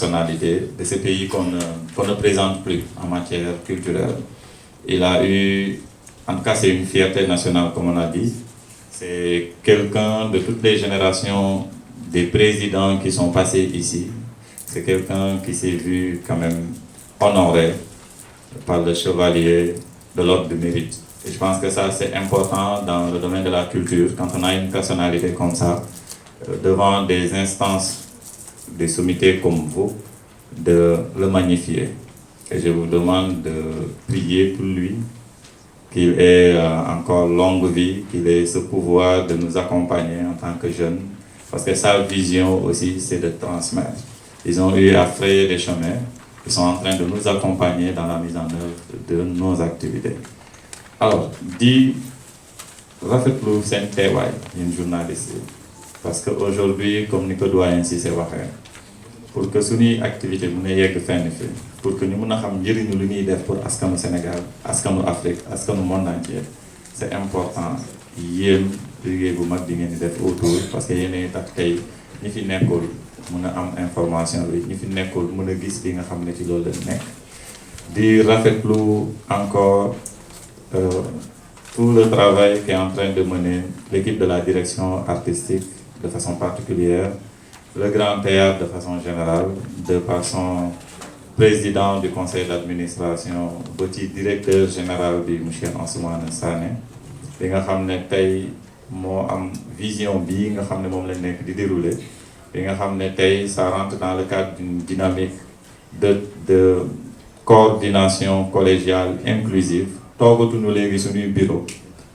personnalités de ces pays qu'on ne présente plus en matière culturelle. Il a eu, en tout cas c'est une fierté nationale comme on a dit, c'est quelqu'un de toutes les générations des présidents qui sont passés ici, c'est quelqu'un qui s'est vu quand même honoré par le chevalier de l'ordre du mérite. Et je pense que ça c'est important dans le domaine de la culture, quand on a une personnalité comme ça, devant des instances, des sommités comme vous, de le magnifier. Et je vous demande de prier pour lui, qu'il ait encore longue vie, qu'il ait ce pouvoir de nous accompagner en tant que jeunes, parce que sa vision aussi, c'est de transmettre. Ils ont eu à frayer des chemins, ils sont en train de nous accompagner dans la mise en œuvre de nos activités. Alors, di rafetlu seen teewaay yéen journaliste yi parce que aujourd'hui comme ni ko doyen Cissé waxee pour que suñuy activité mën a yegg fenn fi pour que ñu mën a xam njëriñu lu ñuy def pour askanu Sénégal askanu Afrique askanu monde entier c'est important yéen liggéey bu mag di ngeen di def autour parce que yéenay tax tey ñi fi nekkul mën a am information bi ñi fi nekkul mën a gis li nga xam ne ci loolu la nekk di rafetlu encore tout le travail qu'est en train de mener l'équipe de la direction artistique de façon particulière, le Grand Théâtre de façon générale, de par son président du conseil d'administration, petit directeur général bi monsieur Ansoumana Sané bi nga xam ne tey moo am vision bii nga xam ne moom lañ nekk di dérouler bi nga xam ne tey ça rentre dans le cadre d'une dynamique de coordination collégiale inclusive toogatuñu léegi suñuy bureau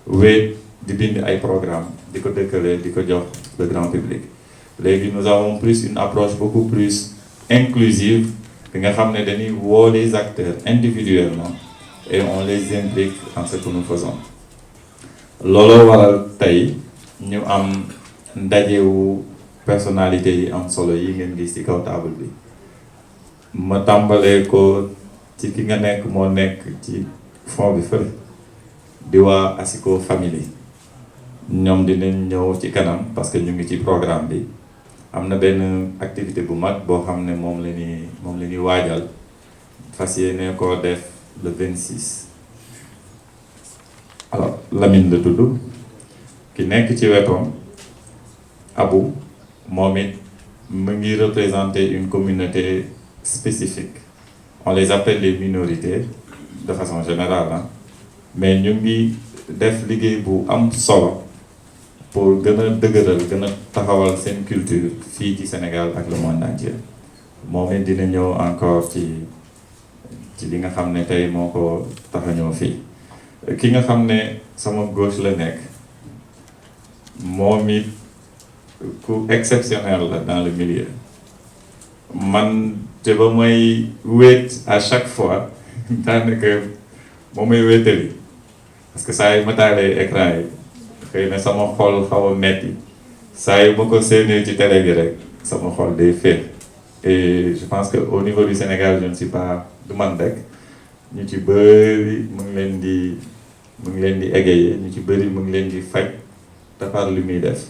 wéet di bind ay programme di ko dëkkale di ko jox le grand public léegi nous avons plus une approche beaucoup plus inclusive bi nga xam ne dañuy woo les acteurs individuellement et on les implique dans ce que nous faisons looloo waral tey ñu am ndajewu personnalité yi am solo yi ngeen gis ci kaw table bi ma tàmbalee ko ci ki nga nekk moo nekk ci fond bi fële di waa Asiko Family ñoom dinañ ñëw ci kanam parce que ñu ngi ci programme bi am na benn activité bu mag boo xam ne moom la ñuy waajal fas yéene koo def le 26. alors Lamine la tudd ki nekk ci wetoom Abou moom it mu ngi représenter une communauté spécifique on les appelle les minorités de façon générale hein. Mais ñu ngi def liggéey bu am solo pour gën a dëgëral gën a taxawal seen culture fii ci Sénégal ak le monde entier moom it dina ñëw encore ci li nga xam ne tey moo ko tax a ñëw fii ki nga xam ne sama gauche la nekk moom it ku exceptionnel la dans le milieu man te ba may wéet à chaque fois daanaka moom may wéetali parce que saa yu ma taalee écran yi xëy na sama xol xaw a metti saa yu ma ko séenee ci télé bi rek sama xol day féex et je pense que au niveau du Sénégal je ne suis pas du man rek ñu ci bëri mu ngi leen di égayer ñu ci bëri mu ngi leen di faj defar li muy def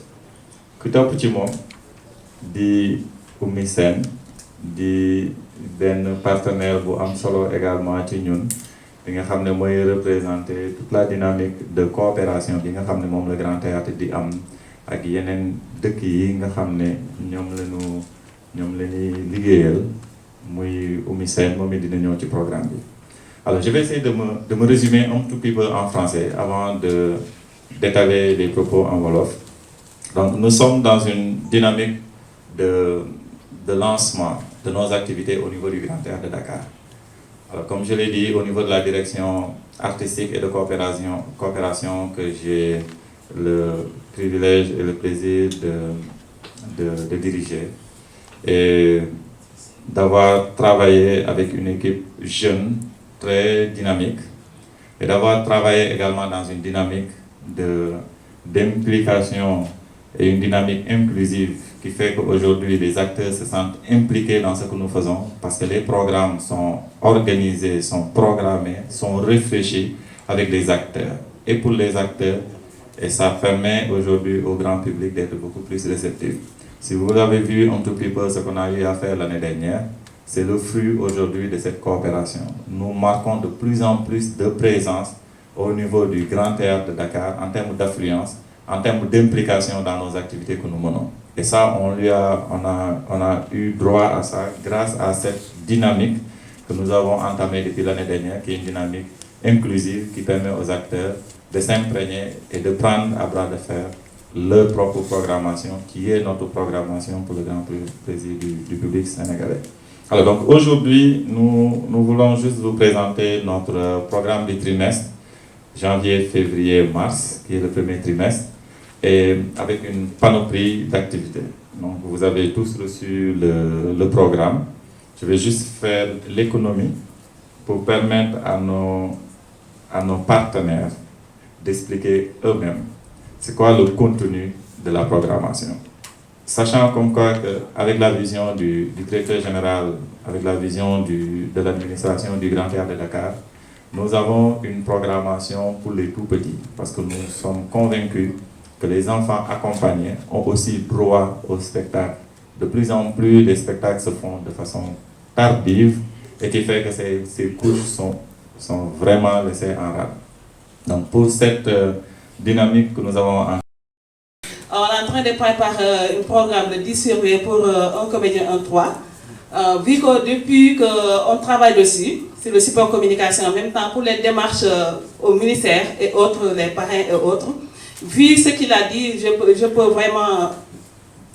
ku topp ci moom di Oumy Sène di benn partenaire bu am solo également ci ñun bi nga xam ne mooy représenter toute la dynamique de coopération bi nga xam ne moom la Grand Théâtre di am ak yeneen dëkk yi nga xam ne ñoom la ñuy liggéeyal muy Oumy Sène moom it dina ñëw ci programme bi. Alors je vais essayer de me résumer un tout petit peu en français avant d'étaler les propos en wolof. Donc nous sommes dans une dynamique de lancement de nos activités au niveau du Grand Théâtre de Dakar. Alors, comme je l'ai dit, au niveau de la direction artistique et de coopération que j'ai le privilège et le plaisir de diriger et d'avoir travaillé avec une équipe jeune, très dynamique et d'avoir travaillé également dans une dynamique d'implication et une dynamique inclusive qui fait qu'aujourd'hui les acteurs se sentent impliqués dans ce que nous faisons parce que les programmes sont organisés, sont programmés, sont réfléchis avec les acteurs et pour les acteurs et ça permet aujourd'hui au grand public d'être beaucoup plus réceptif. Si vous avez vu un tout petit peu ce qu'on a eu à faire l'année dernière, c'est le fruit aujourd'hui de cette coopération. Nous marquons de plus en plus de présence au niveau du Grand Théâtre de Dakar en termes d'affluence, en termes d'implication dans nos activités que nous menons. Et ça, on a eu droit à ça grâce à cette dynamique que nous avons entamée depuis l'année dernière, qui est une dynamique inclusive qui permet aux acteurs de s'imprégner et de prendre à bras de fer leur propre programmation, qui est notre programmation pour le grand plaisir du public sénégalais. Alors donc aujourd'hui, nous voulons juste vous présenter notre programme du trimestre, janvier, février, mars, qui est le premier trimestre, et avec une panoplie d'activités. Donc vous avez tous reçu le programme. Je vais juste faire l'économie pour permettre à nos partenaires d'expliquer eux-mêmes c'est quoi le contenu de la programmation. Sachant comme quoi qu'avec la vision du directeur général, avec la vision de l'administration du Grand Théâtre de Dakar, nous avons une programmation pour les tout petits, parce que nous sommes convaincus que les enfants accompagnés ont aussi droit au spectacle. De plus en plus, les spectacles se font de façon tardive, et qui fait que ces couches sont vraiment laissées en rade. Donc pour cette dynamique que nous avons on est en train de préparer un programme de 10 février pour un comédien 1-3. Vu que depuis qu'on travaille dessus, c'est le support communication en même temps pour les démarches au ministère et autres, les parrains et autres. Vu ce qu'il a dit, je peux vraiment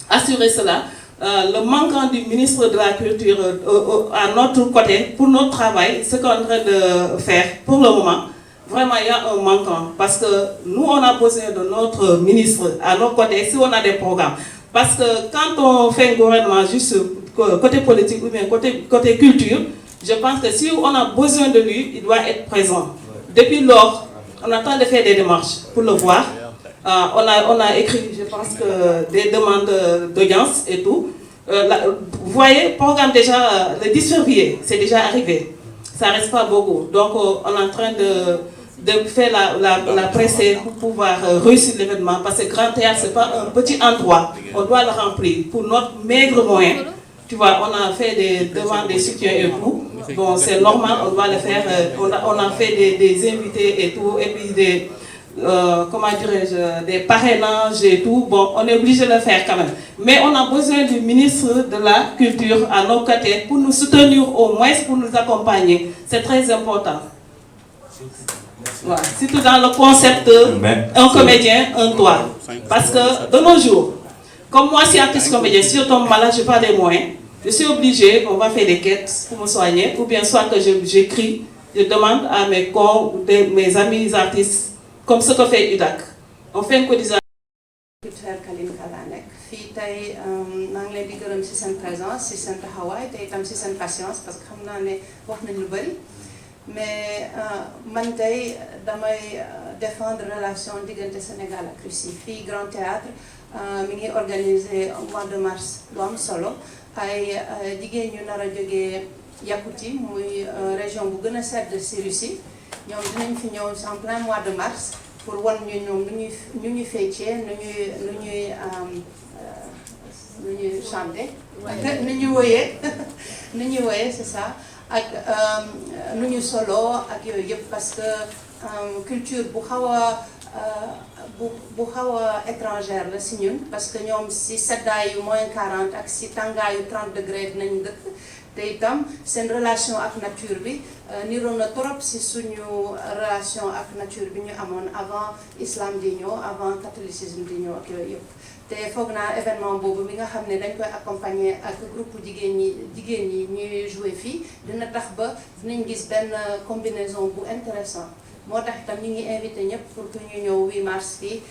assurer cela. Le manquant du ministre de la Culture à notre côté, pour notre travail, ce qu'on est en train de faire pour le moment, vraiment il y a un manquant. Parce que nous, on a besoin de notre ministre à nos côtés si on a des programmes. Parce que quand on fait un gouvernement juste côté politique ou bien côté culture, je pense que si on a besoin de lui, il doit être présent. Depuis lors, on attend de faire des démarches pour le voir. On a écrit, je pense, que des demandes d'audience et tout. Vous voyez, programme déjà, le 10 février, c'est déjà arrivé. Ça ne reste pas beaucoup. Donc, on est en train de faire la presse pour pouvoir réussir l'événement. Parce que Grand Théâtre, ce n'est pas un petit endroit. On doit le remplir. Pour notre maigre moyen, tu vois, on a fait des demandes, des soutiens et tout. Bon, c'est normal, on doit le faire. On a fait des invités et tout. Et puis comment dirais-je, des parrainages et tout. Bon, on est obligé de le faire quand même. Mais on a besoin du ministre de la Culture à nos côtés pour nous soutenir au moins, pour nous accompagner. C'est très important. Voilà. Surtout dans le concept un comédien, un toit. Parce que de nos jours, comme moi, si artiste comédien, si je tombe malade, je n'ai pas des moyens. Je suis obligée, on va faire des quêtes pour me soigner, ou bien soit que j'écris, je demande à mes amis artistes, comme ce que fait UDAC. On fait une cotisation. fii tey maa ngi leen di gërëm ci seen présence ci seen taxawaay te itam ci seen patience parce que xam naa ne wax nañ lu bari mais man tey damay défendre relation diggante Sénégal ak Russie fii Grand Théâtre mi ngi organiser au mois de mars lu am solo ay jigéen ñu nar a jógee Yakoutie muy région bu gën a sedd ci Russie ñoom dinañ fi ñëw en plein mois de mars pour wan ñu ñoom nu ñuy feccee nu ñuy chanter nu ñuy woyee c'est ça ak nu ñu solo ak yooyu yëpp parce que culture bu xaw a étrangère la si ñun parce que ñoom si seddaayu -40 ak si tàngaayu 30 degrés dinañ dëkk te itam seen relation ak nature bi niroo na trop si suñu relation ak nature bi ñu amoon avant islam di ñëw avant catholicisme di ñëw ak yooyu yëpp te foog naa événement boobu mi nga xam ne dañ koy accompagner ak groupe jigéen ñi ñuy jouer fii dina tax ba dinañ gis benn combinaison bu intéressant moo tax itam ñu ngi invité ñëpp pour que ñu ñëw 8 mars fii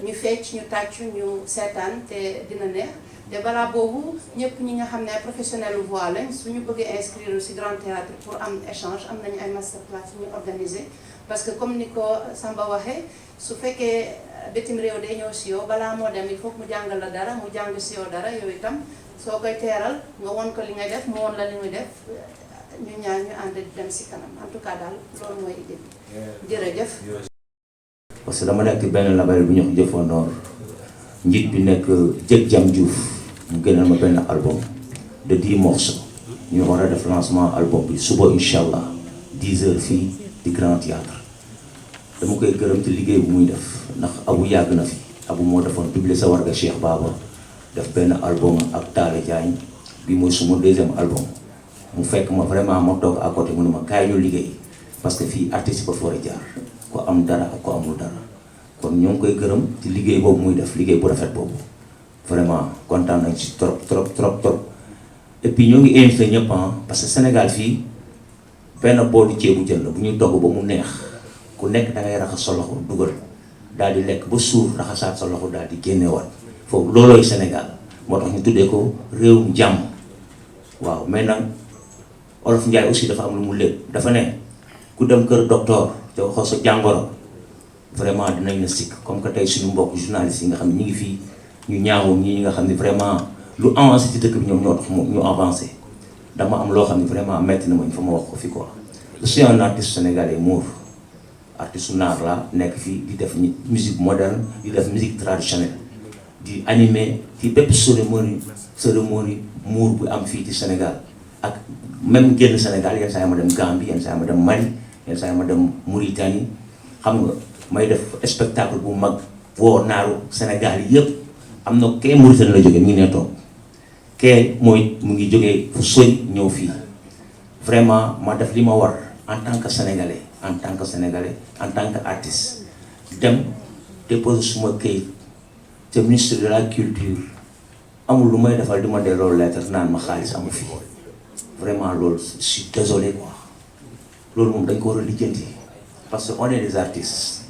ñu fecc ñu tàccu ñu seetaan te dina neex te balaa boobu ñëpp ñi nga xam ne ay professionnel voix lañ suñu bëggee inscrire ci Grand Théâtre pour am échange am nañu ay masterclass ñu organiser parce que comme ni ko Samba waxee su fekkee bitim réew day ñëw ci yow balaa moo dem il faut mu jàngal la dara mu jàng ci yow dara yow itam soo koy teeral nga won ko li ngay def mu won la li muy def ñu ñaar ñu ànd dem ci kanam en tout cas daal loolu mooy idée bi jërëjëf. parce que dama nekk benn label bu ñu wax Jëfandoor njiit bi nekk Jëg Jam Diouf mu génneel ma benn album de 10 morceaux ñu war a def lancement album bi suba incha allah 10h fii di Grand Théâtre dama koy gërëm ci liggéey bu muy def ndax Abu yàgg na fi Abu moo defoon publier sa warga Cheikh Baba def benn album ak Talla Diagne bi mooy suma deuxième album mu fekk ma vraiment ma toog à côté mu ne ma kaay ñu liggéey parce que fii artiste ba fa war a jaar ko am dara ak ko amul dara kon ñoo ngi koy gërëm ci liggéey boobu muy def liggéey bu rafet boobu vraiment kontaan nañ ci trop et puis ñoo ngi invité ñëpp parce que Sénégal fii benn boolu ceebu jën la bu ñuy togg ba mu neex ku nekk da ngay raxas sa loxo dugal daal di lekk ba suur raxasaat sa loxo daal di génneewaat foofu loolooy Sénégal moo tax ñu tuddee ko réewum jàmm waaw mais nag Olof Njaay aussi dafa am lu mu lépp dafa ne ku dem kër docteur te waxoo sa jàngoro vraiment dinañ la sikk comme que tey suñu mbokk journalistes yi nga xam ne ñu ngi fii ñu ñaawoon ñi nga xam ne vraiment lu avancé ci dëkk bi ñoom ñoo tax ñu avancé dama am loo xam ne vraiment metti na ma fa ma wax ko fi quoi. je suis un artiste sénégalais Mour artiste naar la nekk fii di def musique moderne di def musique traditionnelle di animer ci bépp cérémonie Mour bu am fii ci Sénégal ak même génn Sénégal yenn saa yi ma dem Gambie yenn saa yi ma dem Mali yenn saa yi ma dem Mauritanie xam nga may def spectacle bu mag woo naaru Sénégal yëpp am na kee Mauritanie la jógee mi ngi ne toog kee mooy mu ngi jógee fu sori ñëw fii vraiment ma def li ma war en tant que sénégalais en tant que artiste dem déposer suma këyit te ministre de la culture amul lu may defal di ma delloo lettre naan ma xaalis amu fi vraiment loolu je suis désolé quoi loolu moom dañ ko war a lijjanti parce que on est des artistes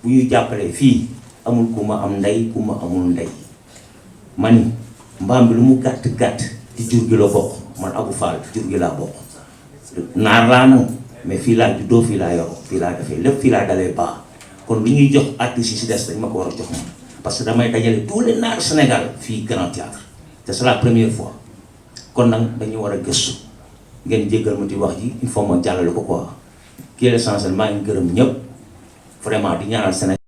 bu ñuy jàppalee fii amul ku ma am ndey ku ma amul ndey mani mbaam bi lu mu gàtt ci jur gi la bokk man Abou Fall jur gi laa bokk naar laa nag mais fii laa juddoo fii laa yoroo fii laa defee lépp fii laa dalee baax kon lu ñuy jox artistes yi si des dañ ma ko war a jox man parce que damay dajale tous les naar Sénégal fii Grand Théâtre te c'est la première fois kon nag dañu war a gëstu ngeen jéggal ma di wax ji il faut ma jàllale ko quoi kii l'essentiel maa ngi gërëm ñëpp vraiment di ñaanal Sénégal